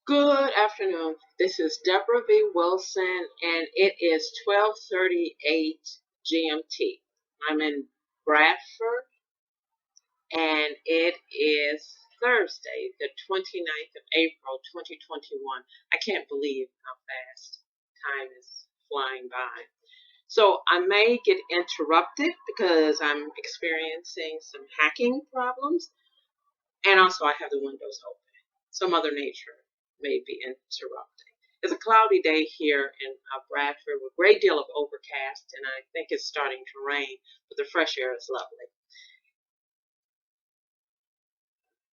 Good afternoon. This is Debra V. Wilson, and it is 12:38 GMT. I'm in Bradford, and it is Thursday, the 29th of April, 2021. I can't believe how fast time is flying by. So I may get interrupted because I'm experiencing some hacking problems, and also I have the windows open. So Mother Nature may be interrupting. It's a cloudy day here in Bradford with a great deal of overcast, and I think it's starting to rain, but the fresh air is lovely.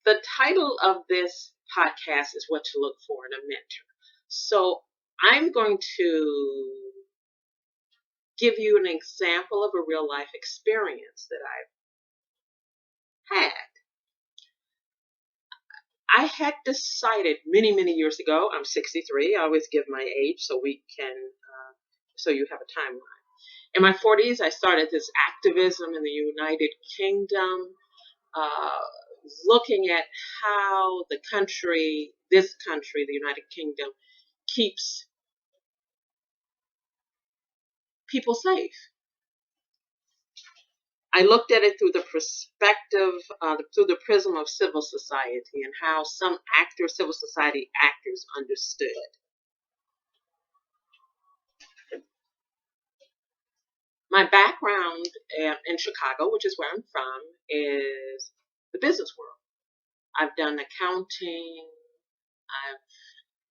The title of this podcast is What to Look For in a Mentor. So I'm going to give you an example of a real life experience that I've had. I had decided many years ago, I'm 63, I always give my age so you have a timeline. In my 40s, I started this activism in the United Kingdom, uh, looking at how this country, the United Kingdom, keeps people safe. I looked at it through the through the prism of civil society and how some civil society actors understood. My background in Chicago, which is where I'm from, is the business world. I've done accounting, I've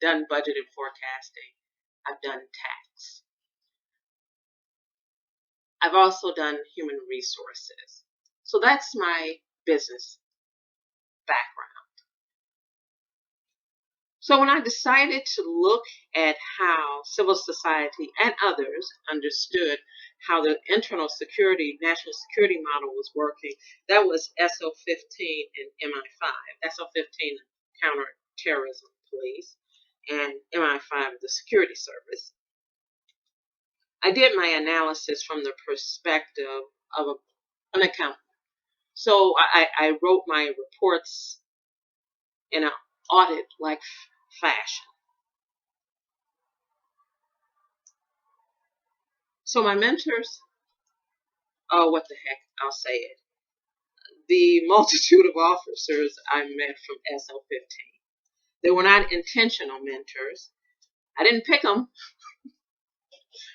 done budget and forecasting, I've done tax. I've also done human resources. So that's my business background. So when I decided to look at how civil society and others understood how the national security model was working, that was SO15 and MI5. SO15, Counterterrorism Police, and MI5, the Security Service. I did my analysis from the perspective of an accountant. So I wrote my reports in an audit-like fashion. So my mentors, oh, what the heck, I'll say it. The multitude of officers I met from SO15. They were not intentional mentors. I didn't pick them,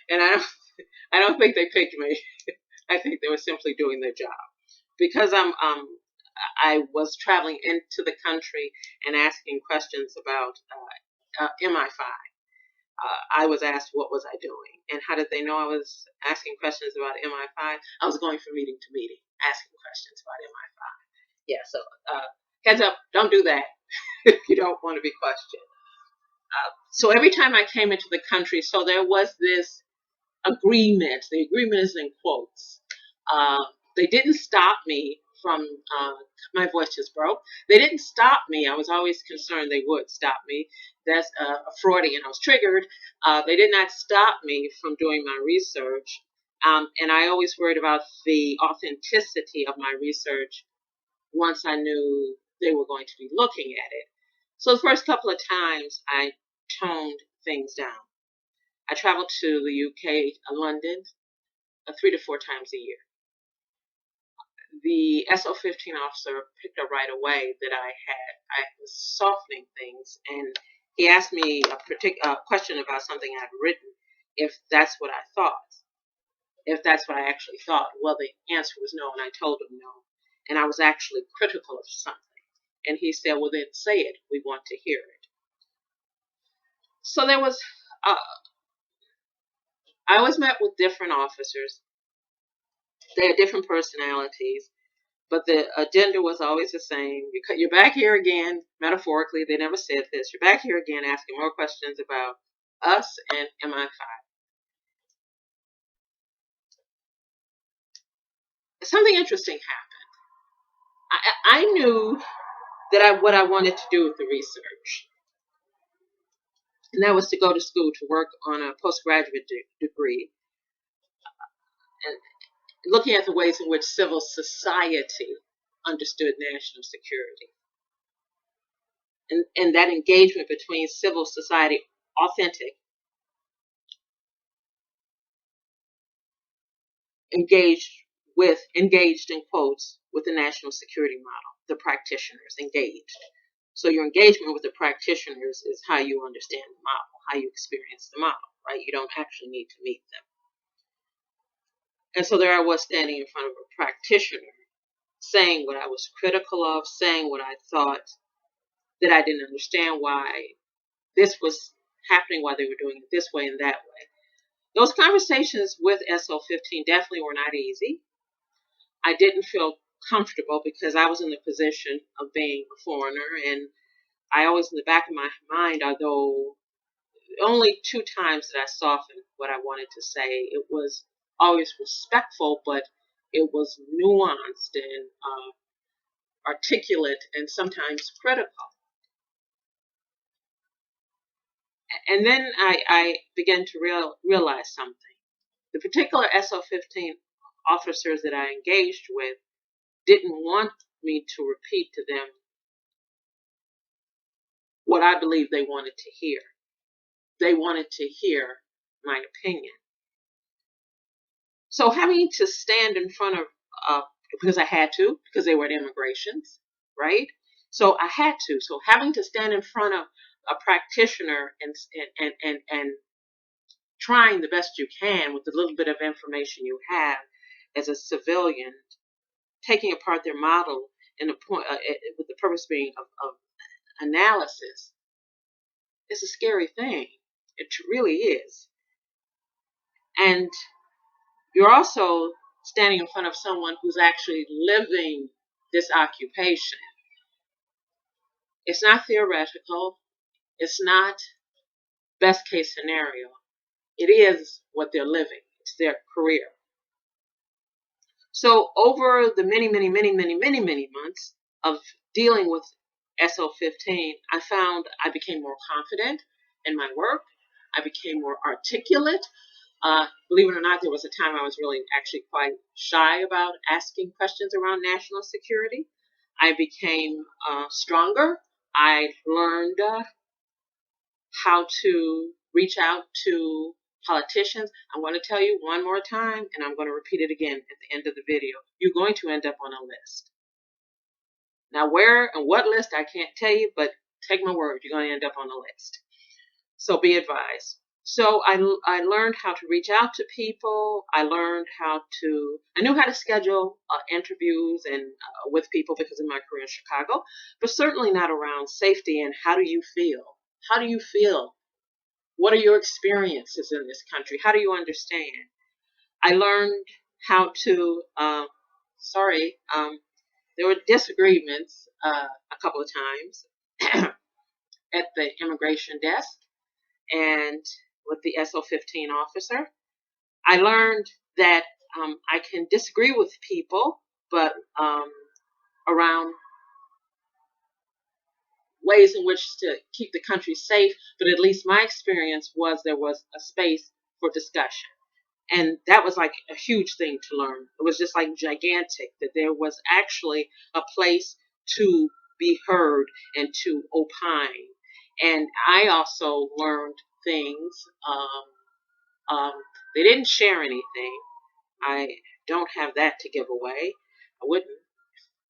and I don't think they picked me. I think they were simply doing their job because I was traveling into the country and asking questions about MI5. I was asked what was I doing, and how did they know I was asking questions about MI5? I was going from meeting to meeting, asking questions about MI5. Yeah, so heads up, don't do that if you don't want to be questioned. So every time I came into the country, so there was this agreement. The agreement is in quotes. Uh, they didn't stop me from, my voice just broke. They didn't stop me. I was always concerned they would stop me. That's a Freudian. I was triggered. They did not stop me from doing my research. And I always worried about the authenticity of my research once I knew they were going to be looking at it. So the first couple of times I toned things down. I traveled to the UK, London, 3 to 4 times a year. The SO15 officer picked up right away that I was softening things, and he asked me a particular question about something I'd written, if that's what I thought, if that's what I actually thought. Well, the answer was no, and I told him no, and I was actually critical of something. And he said, well, then say it. We want to hear it. So there was, uh, I always met with different officers. They had different personalities, but the agenda was always the same. You're back here again, metaphorically, they never said this. You're back here again asking more questions about us and MI5. Something interesting happened. I knew that what I wanted to do with the research, and that was to go to school to work on a postgraduate degree, and looking at the ways in which civil society understood national security. and that engagement between civil society, authentic, engaged in quotes with the national security model, the practitioners engaged. So your engagement with the practitioners is how you understand the model, how you experience the model, right? You don't actually need to meet them. And so there I was standing in front of a practitioner saying what I was critical of, saying what I thought that I didn't understand why this was happening, why they were doing it this way and that way. Those conversations with SO15 definitely were not easy. I didn't feel comfortable because I was in the position of being a foreigner, and I always, in the back of my mind, although only 2 times that I softened what I wanted to say, it was always respectful, but it was nuanced and articulate and sometimes critical. And then I began to realize something. The particular SO15 officers that I engaged with didn't want me to repeat to them what I believe they wanted to hear. They wanted to hear my opinion. So having to stand in front of, because I had to, because they were at immigrations, right? So I had to. So having to stand in front of a practitioner and trying the best you can with the little bit of information you have as a civilian, taking apart their model in with the purpose being of analysis, is a scary thing. It really is. And you're also standing in front of someone who's actually living this occupation. It's not theoretical. It's not best case scenario. It is what they're living. It's their career. So over the many months of dealing with SO15, I found I became more confident in my work. I became more articulate. Believe it or not, there was a time I was really actually quite shy about asking questions around national security. I became stronger. I learned how to reach out to politicians. I'm going to tell you one more time, and I'm going to repeat it again at the end of the video. You're going to end up on a list. Now, where and what list, I can't tell you, but take my word, you're going to end up on a list. So be advised. So I learned how to reach out to people. I knew how to schedule interviews and with people because of my career in Chicago, but certainly not around safety and how do you feel? How do you feel? What are your experiences in this country? How do you understand? I learned how to, there were disagreements a couple of times at the immigration desk and with the SO15 officer. I learned that I can disagree with people, but around ways in which to keep the country safe. But at least my experience was there was a space for discussion. And that was like a huge thing to learn. It was just like gigantic that there was actually a place to be heard and to opine. And I also learned things. They didn't share anything. I don't have that to give away. I wouldn't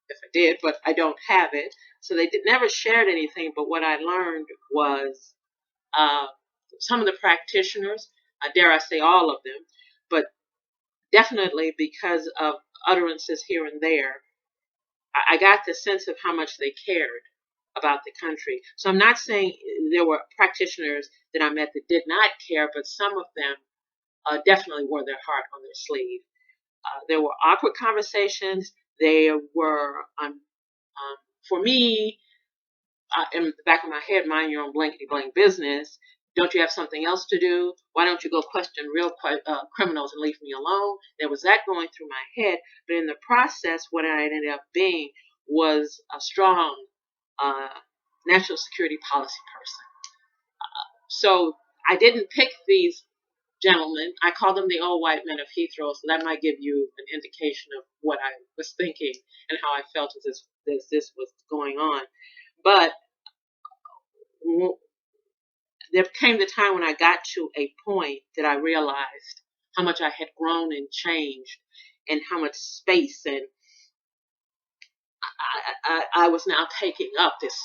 if I did, but I don't have it. So they never shared anything. But what I learned was some of the practitioners, dare I say all of them, but definitely because of utterances here and there, I got the sense of how much they cared about the country. So I'm not saying there were practitioners that I met that did not care, but some of them definitely wore their heart on their sleeve. There were awkward conversations. There were, for me, in the back of my head, mind your own blankety blank business. Don't you have something else to do? Why don't you go question real criminals and leave me alone? There was that going through my head. But in the process, what I ended up being was a strong national security policy person. So I didn't pick these gentlemen. I call them the old white men of Heathrow, so that might give you an indication of what I was thinking and how I felt as this was going on. But there came the time when I got to a point that I realized how much I had grown and changed, and how much space and I was now taking up this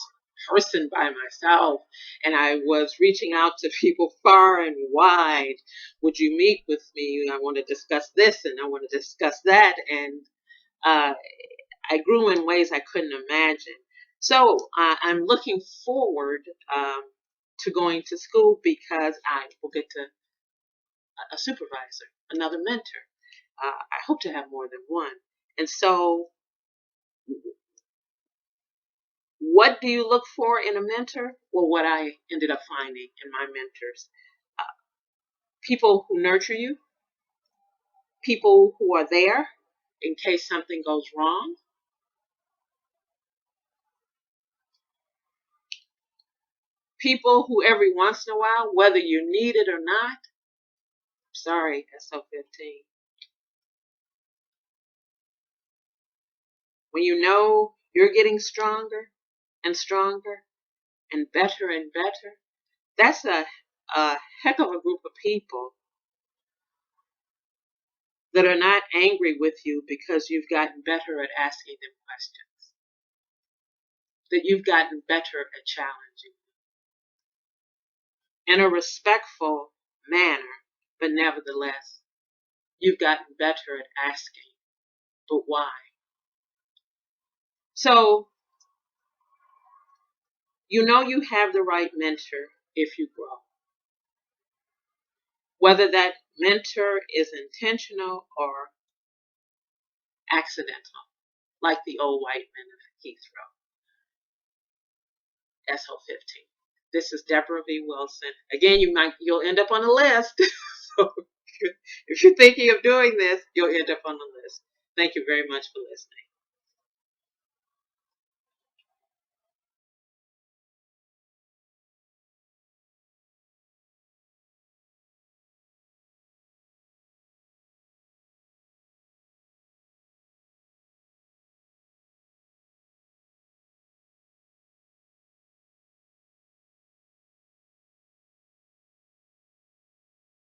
person by myself, and I was reaching out to people far and wide. Would you meet with me? I want to discuss this and I want to discuss that. And uh, I grew in ways I couldn't imagine. So I'm looking forward to going to school because I will get to a supervisor, another mentor. I hope to have more than one. And so, what do you look for in a mentor? Well, what I ended up finding in my mentors, uh, people who nurture you, people who are there in case something goes wrong, people who every once in a while, whether you need it or not, sorry, SO15, when you know you're getting stronger and stronger and better, that's a heck of a group of people that are not angry with you because you've gotten better at asking them questions, that you've gotten better at challenging in a respectful manner, but nevertheless, you've gotten better at asking, but why? So, you know you have the right mentor if you grow. Whether that mentor is intentional or accidental, like the old white men of Heathrow, SO15. This is Debra V. Wilson. Again, you'll end up on the list. So if you're thinking of doing this, you'll end up on the list. Thank you very much for listening.